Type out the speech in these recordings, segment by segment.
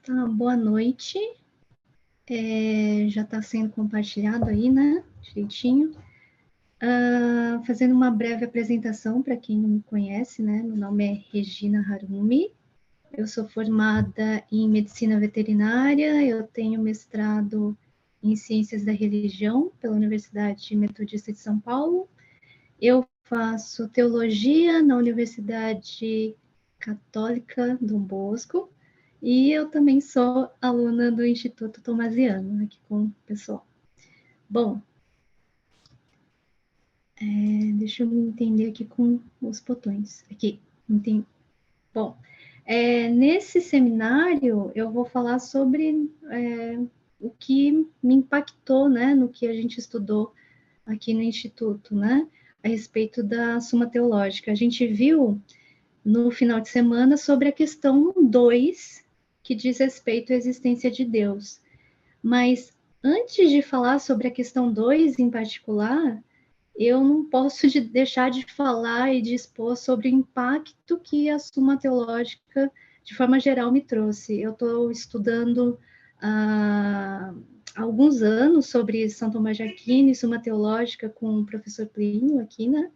Tá, boa noite. Já está sendo compartilhado aí, né? Direitinho. Fazendo uma breve apresentação para quem não me conhece, né? Meu nome é Regina Harumi. Eu sou formada em medicina veterinária, eu tenho mestrado em ciências da religião pela Universidade Metodista de São Paulo. Eu faço teologia na Universidade Católica Dom Bosco. E eu também sou aluna do Instituto Thomasiano, aqui com o pessoal. Bom, deixa eu me entender aqui com os botões. Aqui, entendi. Bom, nesse seminário eu vou falar sobre o que me impactou, né, no que a gente estudou aqui no Instituto, né, a respeito da Suma Teológica. A gente viu no final de semana sobre a questão 2, que diz respeito à existência de Deus. Mas antes de falar sobre a questão 2 em particular, eu não posso deixar de falar e de expor sobre o impacto que a Suma Teológica, de forma geral, me trouxe. Eu estou estudando há alguns anos sobre São Tomás de Aquino e Suma Teológica com o professor Plínio aqui, né?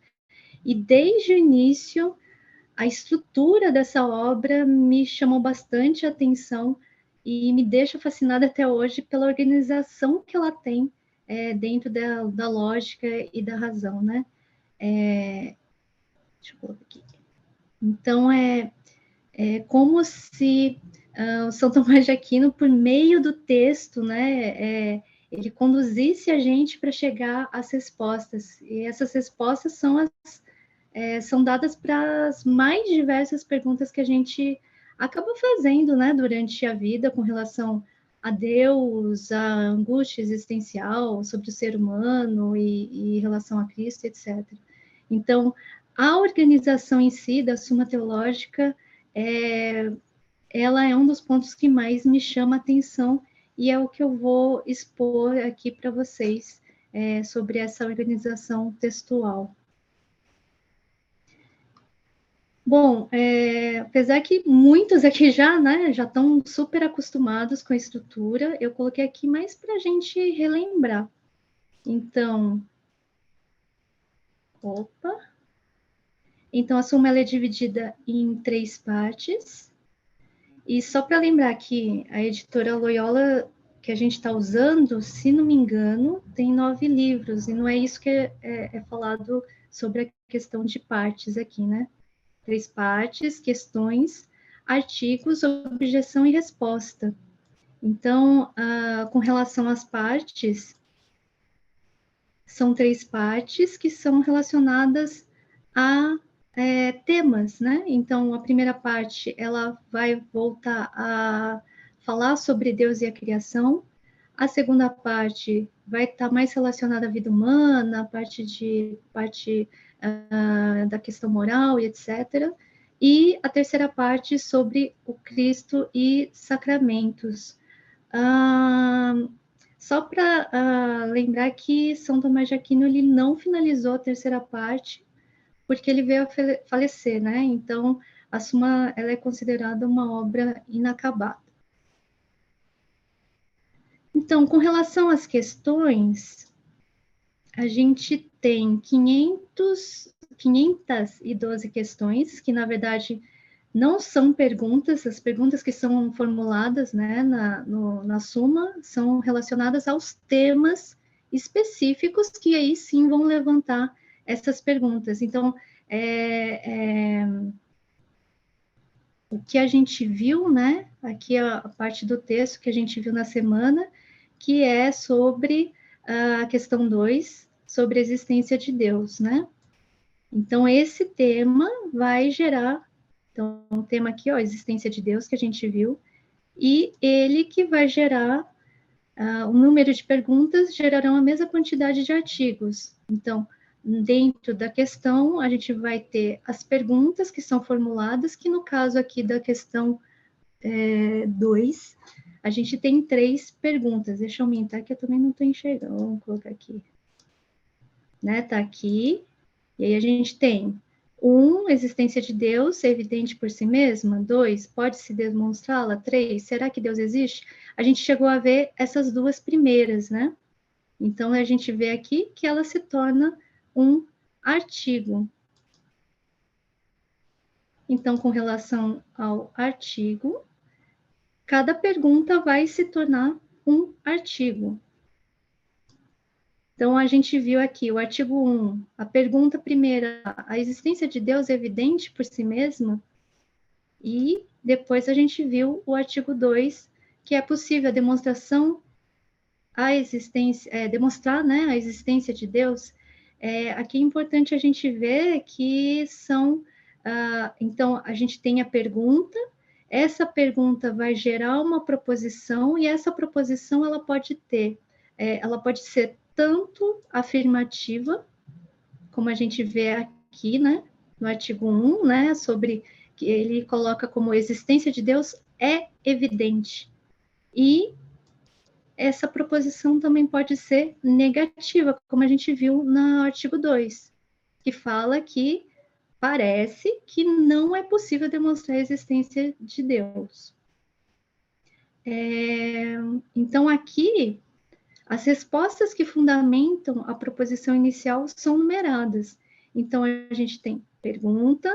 E desde o início a estrutura dessa obra me chamou bastante atenção e me deixa fascinada até hoje pela organização que ela tem dentro da lógica e da razão, né? Deixa eu colocar aqui. Então, é como se o São Tomás de Aquino, por meio do texto, né, ele conduzisse a gente para chegar às respostas. E essas respostas são dadas para as mais diversas perguntas que a gente acaba fazendo, né, durante a vida com relação a Deus, a angústia existencial, sobre o ser humano e relação a Cristo, etc. Então, a organização em si da Suma Teológica, ela é um dos pontos que mais me chama a atenção e é o que eu vou expor aqui para vocês sobre essa organização textual. Bom, apesar que muitos aqui já estão super acostumados com a estrutura, eu coloquei aqui mais para a gente relembrar. Então, Então, a Suma ela é dividida em 3 partes. E só para lembrar que a editora Loyola que a gente está usando, se não me engano, tem 9 livros, e não é isso que é falado sobre a questão de partes aqui, né? 3 partes, questões, artigos, objeção e resposta. Então, com relação às partes, são 3 partes que são relacionadas a temas, né? Então, a primeira parte, ela vai voltar a falar sobre Deus e a criação. A segunda parte vai estar mais relacionada à vida humana, a parte da questão moral e etc. E a terceira parte sobre o Cristo e sacramentos. Só para lembrar que São Tomás de Aquino ele não finalizou a terceira parte, porque ele veio a falecer, né? Então, a Suma ela é considerada uma obra inacabada. Então, com relação às questões, a gente tem 512 questões, que na verdade não são perguntas, as perguntas que são formuladas, né, na Suma são relacionadas aos temas específicos que aí sim vão levantar essas perguntas. Então, o que a gente viu, né, aqui a parte do texto que a gente viu na semana, que é sobre a questão 2, sobre a existência de Deus, né? Então, esse tema vai gerar, então, o tema aqui, ó, existência de Deus, que a gente viu, e ele que vai gerar, o número de perguntas gerarão a mesma quantidade de artigos. Então, dentro da questão, a gente vai ter as perguntas que são formuladas, que no caso aqui da questão 2, a gente tem 3 perguntas. Deixa eu aumentar, que eu também não estou enxergando. Vamos colocar aqui. Né, tá aqui. E aí a gente tem Existência de Deus é evidente por si mesma. 2, pode-se demonstrá-la. 3, será que Deus existe? A gente chegou a ver essas duas primeiras, né? Então, a gente vê aqui que ela se torna um artigo. Então, com relação ao artigo, cada pergunta vai se tornar um artigo. Então, a gente viu aqui o artigo 1, a pergunta primeira, a existência de Deus é evidente por si mesma? E depois a gente viu o artigo 2, que é possível a demonstração, a existência, demonstrar, né, a existência de Deus. Aqui é importante a gente ver que são, então, a gente tem a pergunta, essa pergunta vai gerar uma proposição, e essa proposição, ela pode ser tanto afirmativa, como a gente vê aqui, né, no artigo 1, né, sobre que ele coloca como existência de Deus é evidente. E essa proposição também pode ser negativa, como a gente viu no artigo 2, que fala que parece que não é possível demonstrar a existência de Deus. Então, aqui, as respostas que fundamentam a proposição inicial são numeradas. Então, a gente tem pergunta,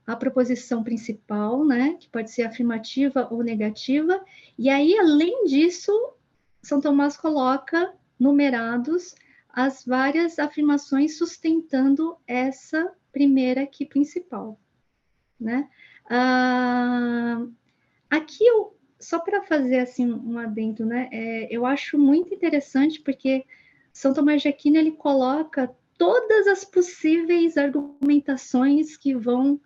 a proposição principal, né, que pode ser afirmativa ou negativa, e aí, além disso, São Tomás coloca numerados as várias afirmações sustentando essa primeira aqui principal, né? Aqui só para fazer assim um adendo, né? Eu acho muito interessante porque São Tomás de Aquino ele coloca todas as possíveis argumentações que vão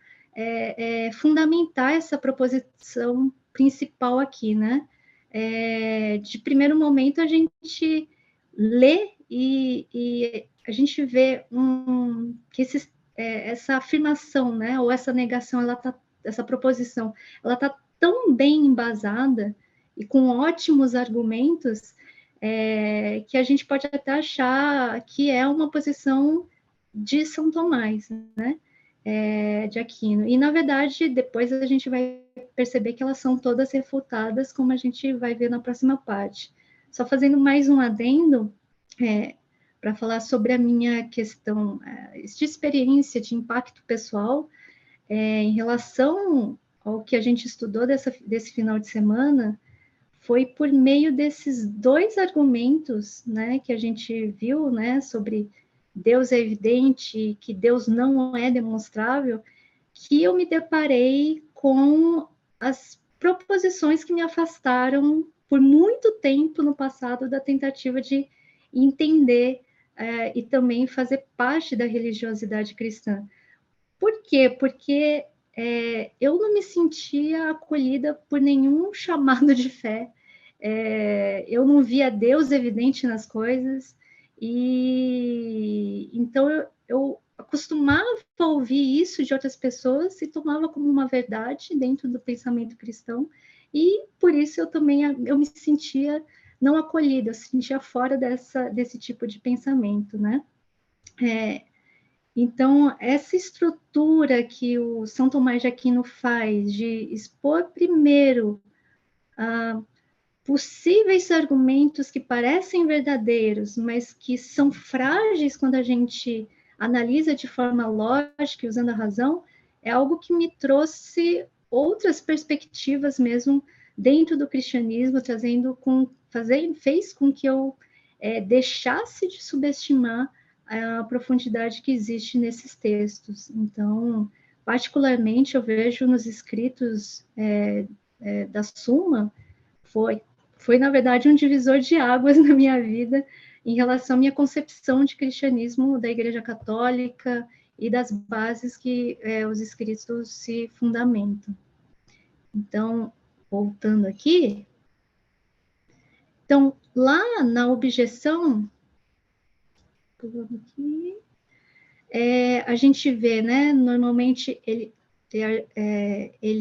fundamentar essa proposição principal aqui, né? De primeiro momento a gente lê e a gente vê que essa afirmação, né? Ou essa negação, essa proposição, ela está tão bem embasada e com ótimos argumentos que a gente pode até achar que é uma posição de São Tomás, né? De Aquino. E, na verdade, depois a gente vai perceber que elas são todas refutadas, como a gente vai ver na próxima parte. Só fazendo mais um adendo, para falar sobre a minha questão de experiência, de impacto pessoal, em relação ao que a gente estudou desse final de semana, foi por meio desses dois argumentos, né, que a gente viu, né, sobre Deus é evidente, que Deus não é demonstrável, que eu me deparei com as proposições que me afastaram por muito tempo no passado da tentativa de entender e também fazer parte da religiosidade cristã. Por quê? Porque eu não me sentia acolhida por nenhum chamado de fé. Eu não via Deus evidente nas coisas, e então eu acostumava a ouvir isso de outras pessoas e tomava como uma verdade dentro do pensamento cristão, e por isso eu me sentia não acolhida, eu sentia fora desse tipo de pensamento, né? Então, essa estrutura que o São Tomás de Aquino faz de expor primeiro possíveis argumentos que parecem verdadeiros, mas que são frágeis quando a gente analisa de forma lógica e usando a razão, é algo que me trouxe outras perspectivas mesmo dentro do cristianismo, fez com que eu deixasse de subestimar a profundidade que existe nesses textos. Então, particularmente, eu vejo nos escritos da Suma, foi, na verdade, um divisor de águas na minha vida em relação à minha concepção de cristianismo da Igreja Católica e das bases que os escritos se fundamentam. Então, voltando aqui, então, lá na objeção, pulando aqui, a gente vê, né, normalmente ele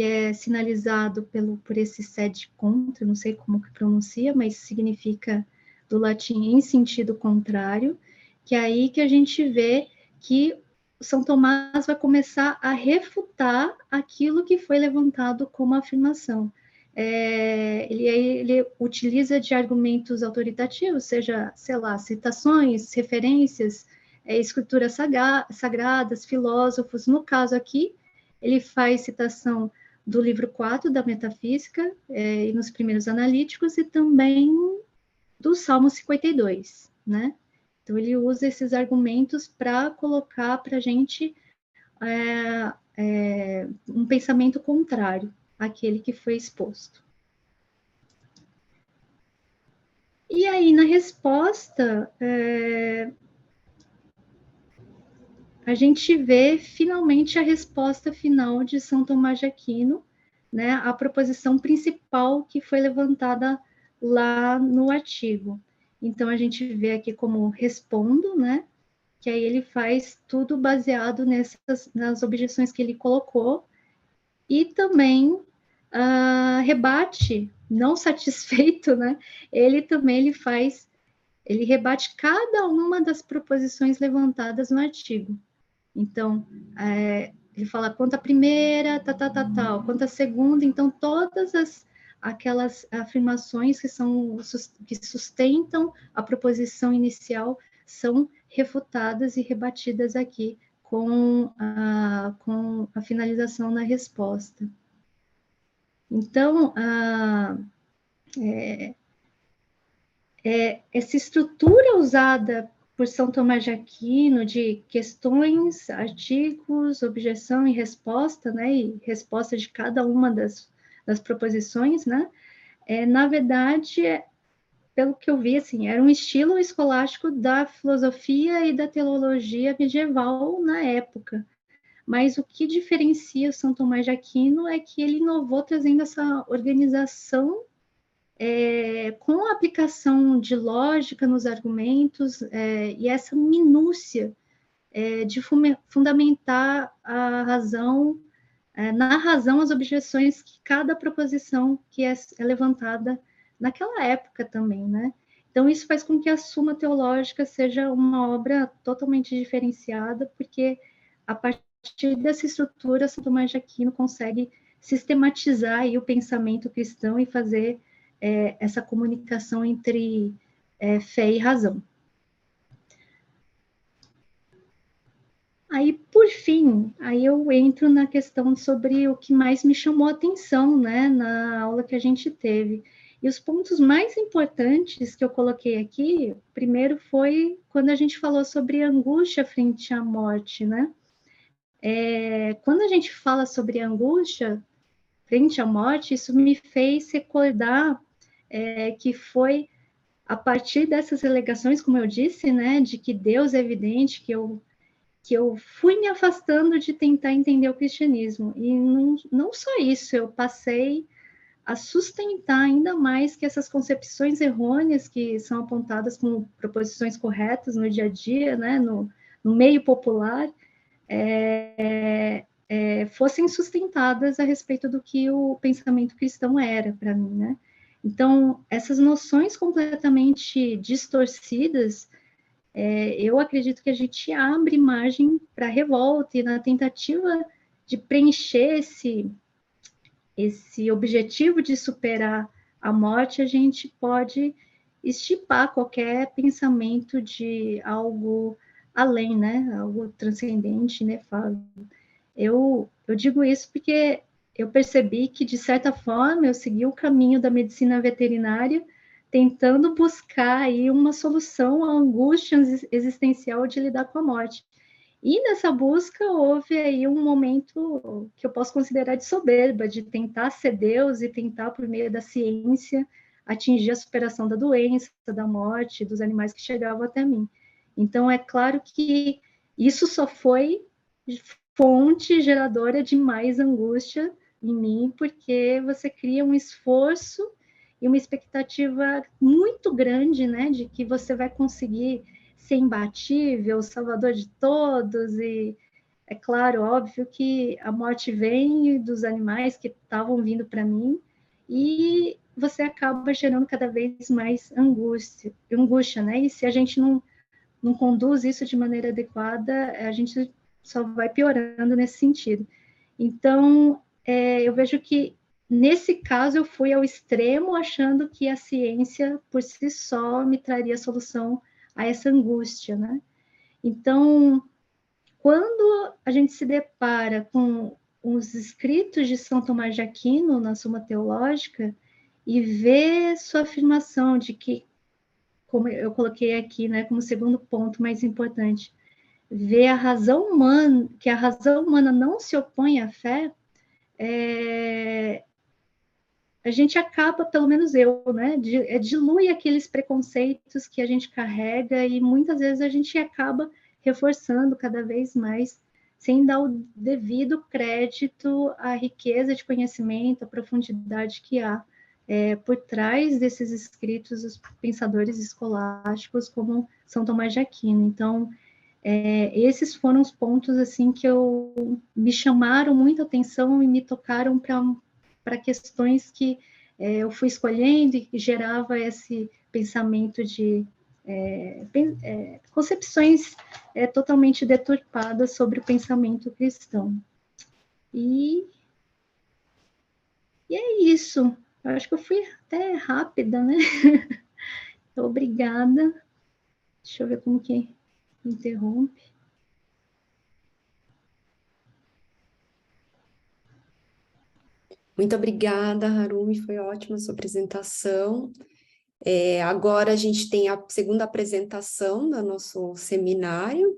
é sinalizado por esse sed contra, não sei como que pronuncia, mas significa do latim em sentido contrário, que é aí que a gente vê que São Tomás vai começar a refutar aquilo que foi levantado como afirmação. Ele utiliza de argumentos autoritativos, seja, sei lá, citações, referências, escrituras sagradas, filósofos. No caso aqui, ele faz citação do livro 4 da Metafísica, e nos primeiros analíticos, e também do Salmo 52, né? Então, ele usa esses argumentos para colocar para a gente um pensamento contrário àquele que foi exposto. E aí, na resposta, a gente vê finalmente a resposta final de São Tomás de Aquino, né, a proposição principal que foi levantada lá no artigo. Então, a gente vê aqui como respondo, né, que aí ele faz tudo baseado nas objeções que ele colocou, e também rebate, não satisfeito, né, ele rebate cada uma das proposições levantadas no artigo. Então, ele fala quanto a primeira, tal, quanto a segunda, então todas aquelas afirmações que sustentam a proposição inicial são refutadas e rebatidas aqui com a finalização na resposta. Então, essa estrutura usada por São Tomás de Aquino de questões, artigos, objeção e resposta, né, e resposta de cada uma das proposições, né, na verdade, pelo que eu vi, assim, era um estilo escolástico da filosofia e da teologia medieval na época. Mas o que diferencia São Tomás de Aquino é que ele inovou trazendo essa organização com a aplicação de lógica nos argumentos e essa minúcia de fundamentar a razão, na razão as objeções que cada proposição que é levantada naquela época também, né? Então, isso faz com que a Suma Teológica seja uma obra totalmente diferenciada, porque a partir dessa estrutura, São Tomás de Aquino consegue sistematizar aí o pensamento cristão e fazer essa comunicação entre fé e razão. Aí, por fim, aí eu entro na questão sobre o que mais me chamou a atenção, né, na aula que a gente teve. E os pontos mais importantes que eu coloquei aqui, primeiro foi quando a gente falou sobre angústia frente à morte, né? Quando a gente fala sobre angústia frente à morte, isso me fez recordar que foi a partir dessas alegações, como eu disse, né, de que Deus é evidente, que eu fui me afastando de tentar entender o cristianismo. E não só isso, eu passei a sustentar ainda mais que essas concepções errôneas que são apontadas como proposições corretas no dia a dia, né, no meio popular, fossem sustentadas a respeito do que o pensamento cristão era para mim, né? Então, essas noções completamente distorcidas, eu acredito que a gente abre margem para revolta, e na tentativa de preencher esse objetivo de superar a morte, a gente pode estipar qualquer pensamento de algo além, né? Algo transcendente, inefável. Eu digo isso porque eu percebi que, de certa forma, eu segui o caminho da medicina veterinária, tentando buscar aí uma solução à angústia existencial de lidar com a morte. E nessa busca houve aí um momento que eu posso considerar de soberba, de tentar ser Deus e tentar, por meio da ciência, atingir a superação da doença, da morte, dos animais que chegavam até mim. Então, é claro que isso só foi fonte geradora de mais angústia em mim, porque você cria um esforço e uma expectativa muito grande, né, de que você vai conseguir ser imbatível, salvador de todos, e é claro, óbvio que a morte vem dos animais que estavam vindo para mim, e você acaba gerando cada vez mais angústia, né? E se a gente não conduz isso de maneira adequada, a gente só vai piorando nesse sentido. Então, eu vejo que, nesse caso, eu fui ao extremo achando que a ciência, por si só, me traria solução a essa angústia, né? Então, quando a gente se depara com os escritos de São Tomás de Aquino na Suma Teológica e vê sua afirmação de que, como eu coloquei aqui, né, como segundo ponto mais importante, ver a razão humana, que a razão humana não se opõe à fé, a gente acaba, pelo menos eu, né, dilui aqueles preconceitos que a gente carrega e muitas vezes a gente acaba reforçando cada vez mais, sem dar o devido crédito à riqueza de conhecimento, à profundidade que há por trás desses escritos dos pensadores escolásticos como São Tomás de Aquino. Então, esses foram os pontos assim que me chamaram muita atenção e me tocaram para questões que eu fui escolhendo e que gerava esse pensamento de concepções totalmente deturpadas sobre o pensamento cristão. E é isso. Eu acho que eu fui até rápida, né? Obrigada. Deixa eu ver como que interrompe. Muito obrigada, Harumi, foi ótima a sua apresentação. Agora a gente tem a segunda apresentação do nosso seminário,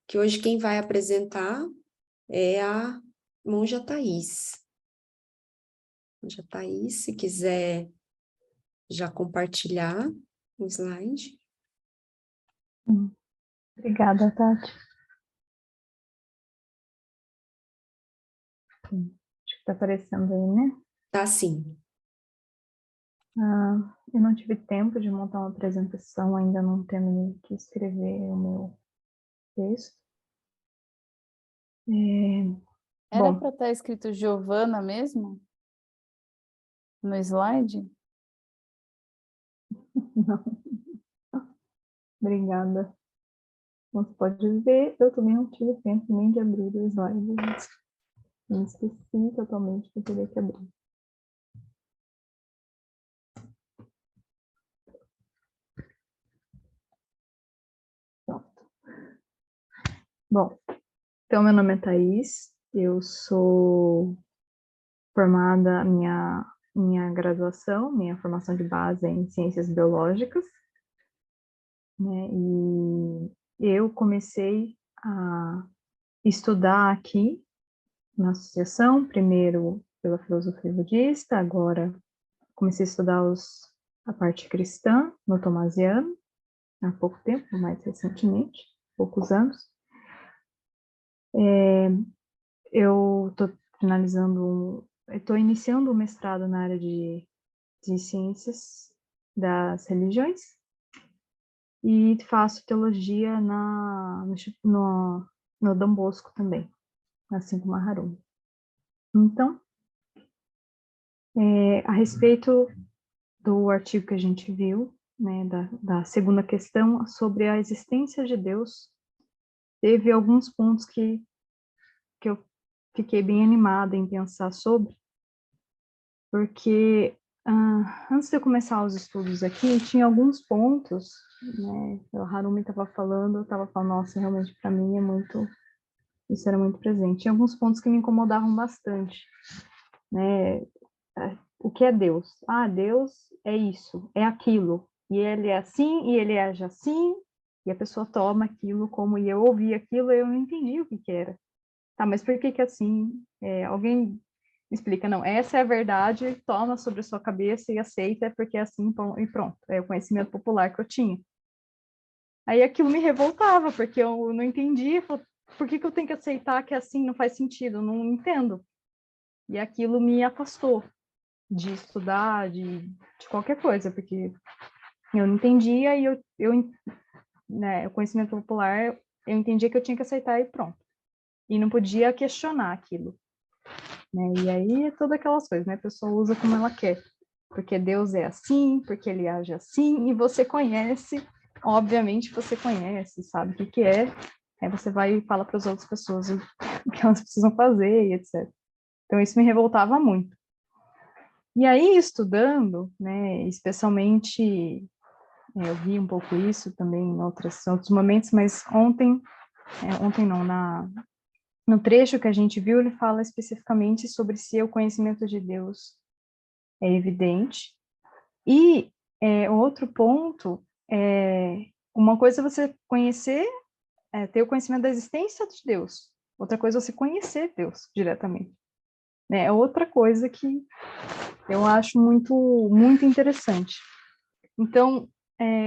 que hoje quem vai apresentar é a Monja Thais. Monja Thais, se quiser já compartilhar o slide. Obrigada, Tati. Acho que está aparecendo aí, né? Tá, sim. Eu não tive tempo de montar uma apresentação, ainda não terminei de escrever o meu texto. Era para estar escrito Giovana mesmo? No slide? Não. Obrigada. Você pode ver, eu também não tive tempo nem de abrir o slide. Eu esqueci totalmente que eu teria que abrir. Pronto. Bom, então meu nome é Thais, eu sou formada, minha graduação, minha formação de base é em Ciências Biológicas, né, e eu comecei a estudar aqui na associação, primeiro pela filosofia budista, agora comecei a estudar a parte cristã no Thomasiano, há pouco tempo, mais recentemente, poucos anos. Eu estou iniciando um mestrado na área de ciências das religiões e faço teologia no Dom Bosco também, assim como a Harumi. Então, a respeito do artigo que a gente viu, né, da segunda questão sobre a existência de Deus, teve alguns pontos que eu fiquei bem animada em pensar sobre, porque antes de eu começar os estudos aqui, tinha alguns pontos, né, o Harumi estava falando, eu estava falando, nossa, realmente para mim isso era muito presente. Tinha alguns pontos que me incomodavam bastante, né, o que é Deus? Deus é isso, é aquilo, e ele é assim, e ele age assim, e a pessoa toma aquilo como, e eu ouvi aquilo, e eu não entendi o que era. Tá, mas por que assim? Alguém explica, não, essa é a verdade, toma sobre a sua cabeça e aceita, porque é assim, e pronto. É o conhecimento popular que eu tinha. Aí aquilo me revoltava, porque eu não entendia, por que eu tenho que aceitar que é assim, não faz sentido, eu não entendo. E aquilo me afastou de estudar, de qualquer coisa, porque eu não entendia e o conhecimento popular, eu entendia que eu tinha que aceitar e pronto. E não podia questionar aquilo. Né? E aí é todas aquelas coisas, né? A pessoa usa como ela quer, porque Deus é assim, porque ele age assim, e você conhece, obviamente você conhece, sabe o que é Aí você vai e fala para as outras pessoas o que elas precisam fazer e etc. Então, isso me revoltava muito. E aí, estudando, né, especialmente, eu vi um pouco isso também em outros momentos, mas ontem não, no trecho que a gente viu, ele fala especificamente sobre se o conhecimento de Deus é evidente. E outro ponto uma coisa é você conhecer, ter o conhecimento da existência de Deus. Outra coisa é você conhecer Deus diretamente. É outra coisa que eu acho muito, muito interessante. Então,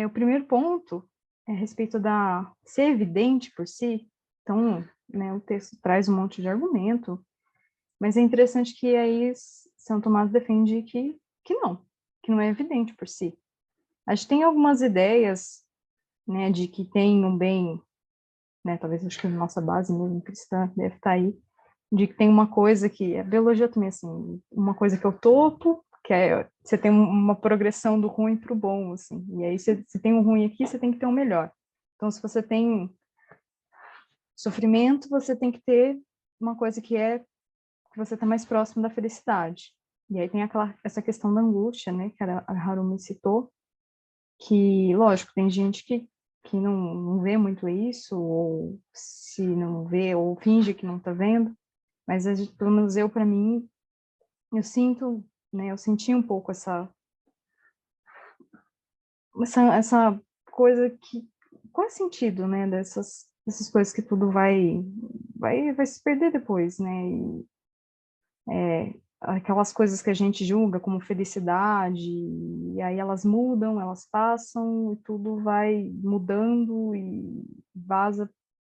o primeiro ponto é a respeito da ser evidente por si. Então, né, o texto traz um monte de argumento, mas é interessante que aí São Tomás defende que não é evidente por si. A gente tem algumas ideias, né, de que tem um bem, né, talvez acho que a nossa base mesmo cristã deve estar aí, de que tem uma coisa que, a biologia também, assim, uma coisa que é o topo, que é, você tem uma progressão do ruim para o bom, assim, e aí se tem um ruim aqui, você tem que ter um melhor. Então, se você tem sofrimento, você tem que ter uma coisa que você está mais próximo da felicidade. E aí tem essa questão da angústia, né, que a Harumi citou, que, lógico, tem gente que não vê muito isso, ou se não vê, ou finge que não está vendo, mas pelo menos para mim, eu sinto, né, eu senti um pouco essa coisa que, qual é o sentido, né, dessas coisas que tudo vai se perder depois, né, aquelas coisas que a gente julga como felicidade, e aí elas mudam, elas passam, e tudo vai mudando e vaza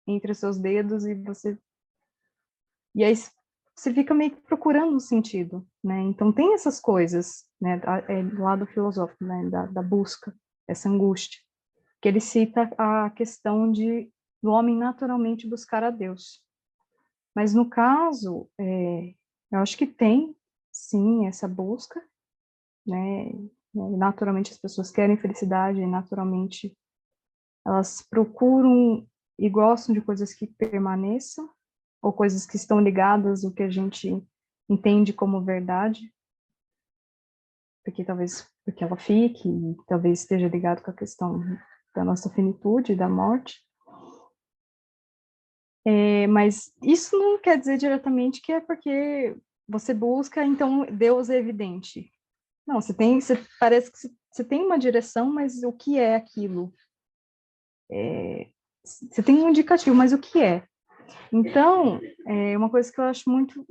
entre os seus dedos, e aí você fica meio que procurando um sentido, né? Então tem essas coisas, né, do lado filosófico, né, da busca, essa angústia, que ele cita a questão do homem naturalmente buscar a Deus. Mas no caso, eu acho que tem, sim, essa busca, né? Naturalmente as pessoas querem felicidade, e naturalmente elas procuram e gostam de coisas que permaneçam, ou coisas que estão ligadas ao que a gente entende como verdade, porque ela fique, e talvez esteja ligado com a questão da nossa finitude, da morte. Mas isso não quer dizer diretamente que é porque você busca, então Deus é evidente. Não, parece que você tem uma direção, mas o que é aquilo? Você tem um indicativo, mas o que é? Então, uma coisa que eu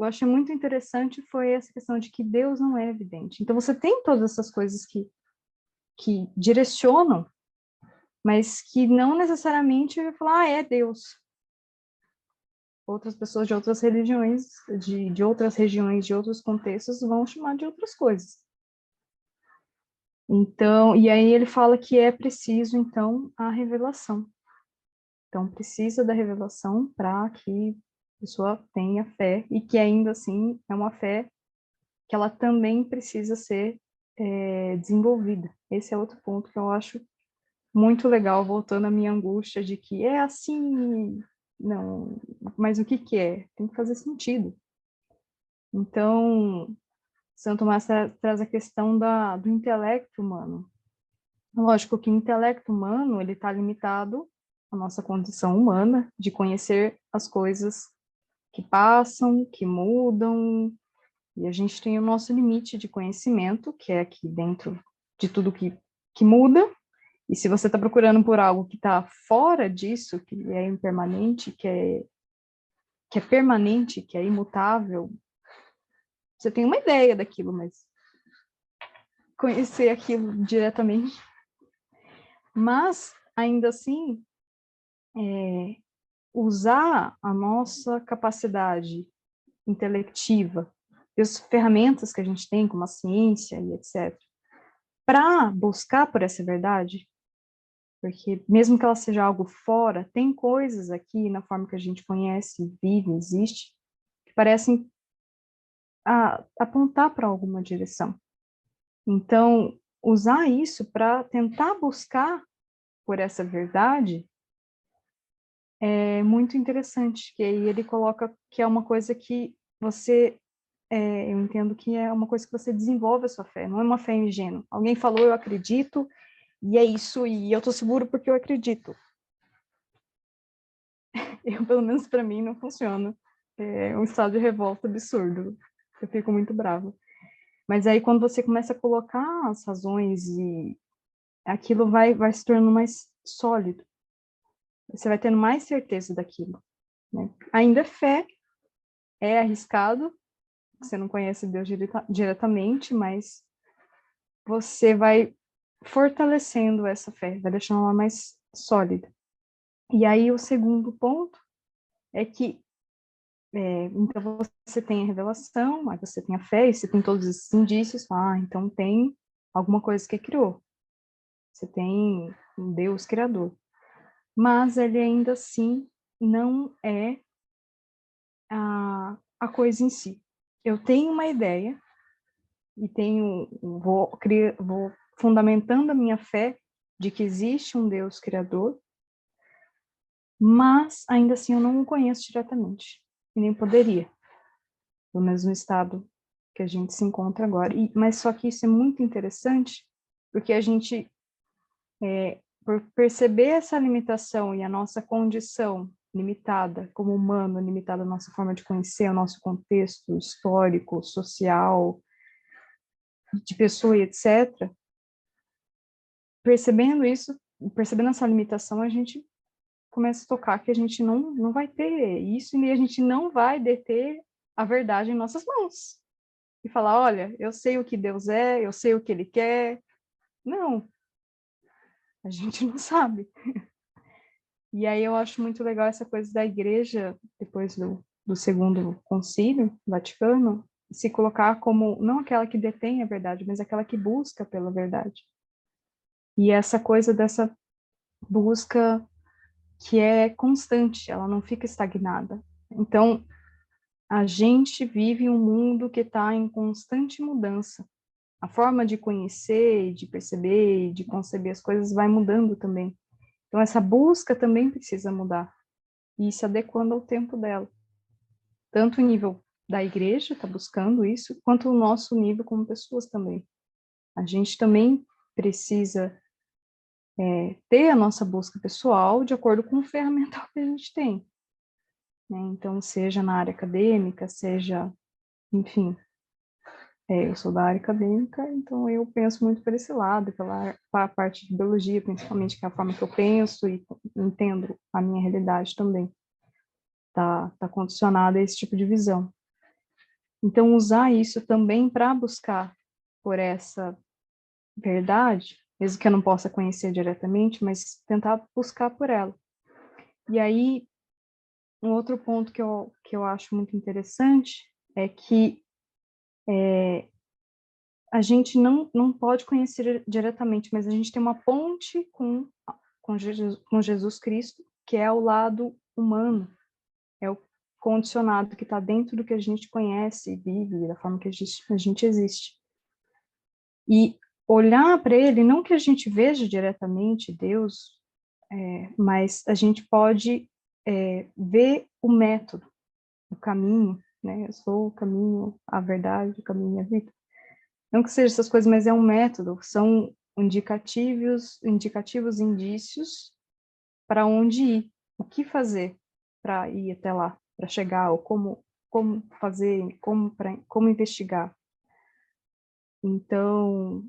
achei muito interessante foi essa questão de que Deus não é evidente. Então, você tem todas essas coisas que direcionam, mas que não necessariamente vai falar, é Deus. Outras pessoas de outras religiões, de outras regiões, de outros contextos, vão chamar de outras coisas. Então, e aí ele fala que é preciso, então, a revelação. Então, precisa da revelação para que a pessoa tenha fé, e que ainda assim é uma fé que ela também precisa ser desenvolvida. Esse é outro ponto que eu acho muito legal, voltando à minha angústia de que é assim, não, mas o que é? Tem que fazer sentido. Então, Santo Tomás traz a questão do intelecto humano. Lógico que o intelecto humano, ele está limitado à nossa condição humana de conhecer as coisas que passam, que mudam, e a gente tem o nosso limite de conhecimento, que é aqui dentro de tudo que muda, e se você está procurando por algo que está fora disso, que é impermanente, que é permanente, que é imutável, você tem uma ideia daquilo, mas conhecer aquilo diretamente. Mas, ainda assim, usar a nossa capacidade intelectiva e as ferramentas que a gente tem, como a ciência e etc., para buscar por essa verdade, porque mesmo que ela seja algo fora, tem coisas aqui na forma que a gente conhece, vive, existe, que parecem apontar para alguma direção. Então, usar isso para tentar buscar por essa verdade é muito interessante, que aí ele coloca que é uma coisa que você, eu entendo que é uma coisa que você desenvolve a sua fé, não é uma fé ingênua. Alguém falou, eu acredito, e é isso, e eu tô seguro porque eu acredito. Pelo menos para mim, não funciona. É um estado de revolta absurdo. Eu fico muito brava. Mas aí, quando você começa a colocar as razões e aquilo vai se tornando mais sólido. Você vai tendo mais certeza daquilo, né? Ainda fé é arriscado, você não conhece Deus diretamente, mas você vai fortalecendo essa fé, vai deixando ela mais sólida. E aí, o segundo ponto é que então você tem a revelação, aí você tem a fé, e você tem todos esses indícios, então tem alguma coisa que criou. Você tem um Deus criador. Mas ele ainda assim não é a coisa em si. Eu tenho uma ideia e vou fundamentando a minha fé de que existe um Deus criador, mas ainda assim eu não o conheço diretamente, e nem poderia, pelo menos no estado que a gente se encontra agora. Mas só que isso é muito interessante, porque a gente, por perceber essa limitação e a nossa condição limitada como humano, limitada a nossa forma de conhecer, o nosso contexto histórico, social, de pessoa e etc., percebendo isso, percebendo essa limitação, a gente começa a tocar que a gente não vai ter isso e a gente não vai deter a verdade em nossas mãos. E falar, olha, eu sei o que Deus é, eu sei o que Ele quer. Não, a gente não sabe. E aí eu acho muito legal essa coisa da igreja, depois do segundo concílio Vaticano, se colocar como, não aquela que detém a verdade, mas aquela que busca pela verdade. E essa coisa dessa busca que é constante, ela não fica estagnada. Então, a gente vive um mundo que está em constante mudança. A forma de conhecer, de perceber, de conceber as coisas vai mudando também. Então, essa busca também precisa mudar e se adequando ao tempo dela. Tanto o nível da igreja está buscando isso, quanto o nosso nível como pessoas também. A gente também precisa ter a nossa busca pessoal de acordo com o ferramental que a gente tem. Né? Então, seja na área acadêmica, seja, enfim, eu sou da área acadêmica, então eu penso muito por esse lado, pela parte de biologia, principalmente, que é a forma que eu penso e entendo a minha realidade também. Tá condicionada a esse tipo de visão. Então, usar isso também para buscar por essa verdade, mesmo que eu não possa conhecer diretamente, mas tentar buscar por ela. E aí, um outro ponto que eu acho muito interessante é que a gente não pode conhecer diretamente, mas a gente tem uma ponte com Jesus Cristo, que é o lado humano, é o condicionado que está dentro do que a gente conhece e vive, da forma que a gente existe. E olhar para ele, não que a gente veja diretamente Deus, mas a gente pode ver o método, o caminho, né? Eu sou o caminho, a verdade, o caminho e a vida. Não que seja essas coisas, mas é um método, são indicativos indícios para onde ir, o que fazer para ir até lá, para chegar, ou como fazer, como investigar. Então,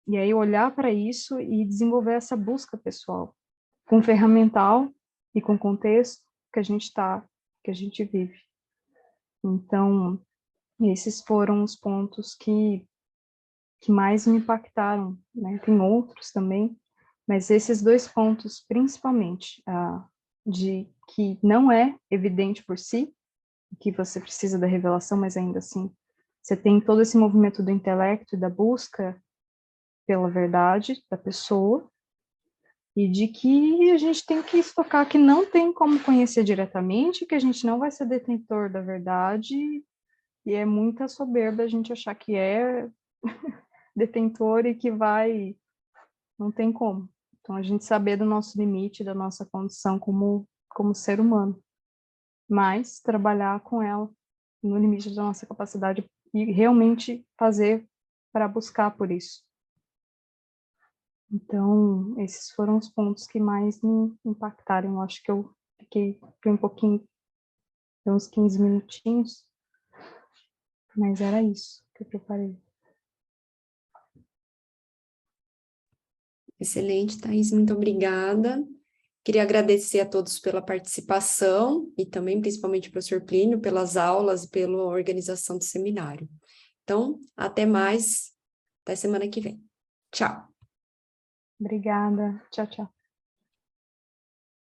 e aí olhar para isso e desenvolver essa busca pessoal, com ferramental e com contexto que a gente que a gente vive. Então, esses foram os pontos que mais me impactaram, né? Tem outros também, mas esses dois pontos, principalmente, de que não é evidente por si, que você precisa da revelação, mas ainda assim, você tem todo esse movimento do intelecto e da busca pela verdade da pessoa, e de que a gente tem que estocar que não tem como conhecer diretamente, que a gente não vai ser detentor da verdade, e é muita soberba a gente achar que é detentor e que não tem como. Então, a gente saber do nosso limite, da nossa condição como como ser humano, mas trabalhar com ela no limite da nossa capacidade e realmente fazer para buscar por isso. Então, esses foram os pontos que mais me impactaram. Eu acho que eu fiquei um pouquinho, uns 15 minutinhos, mas era isso que eu preparei. Excelente, Thaís, muito obrigada. Queria agradecer a todos pela participação e também, principalmente, ao professor Plínio, pelas aulas e pela organização do seminário. Então, até mais, até semana que vem. Tchau. Obrigada. Tchau, tchau.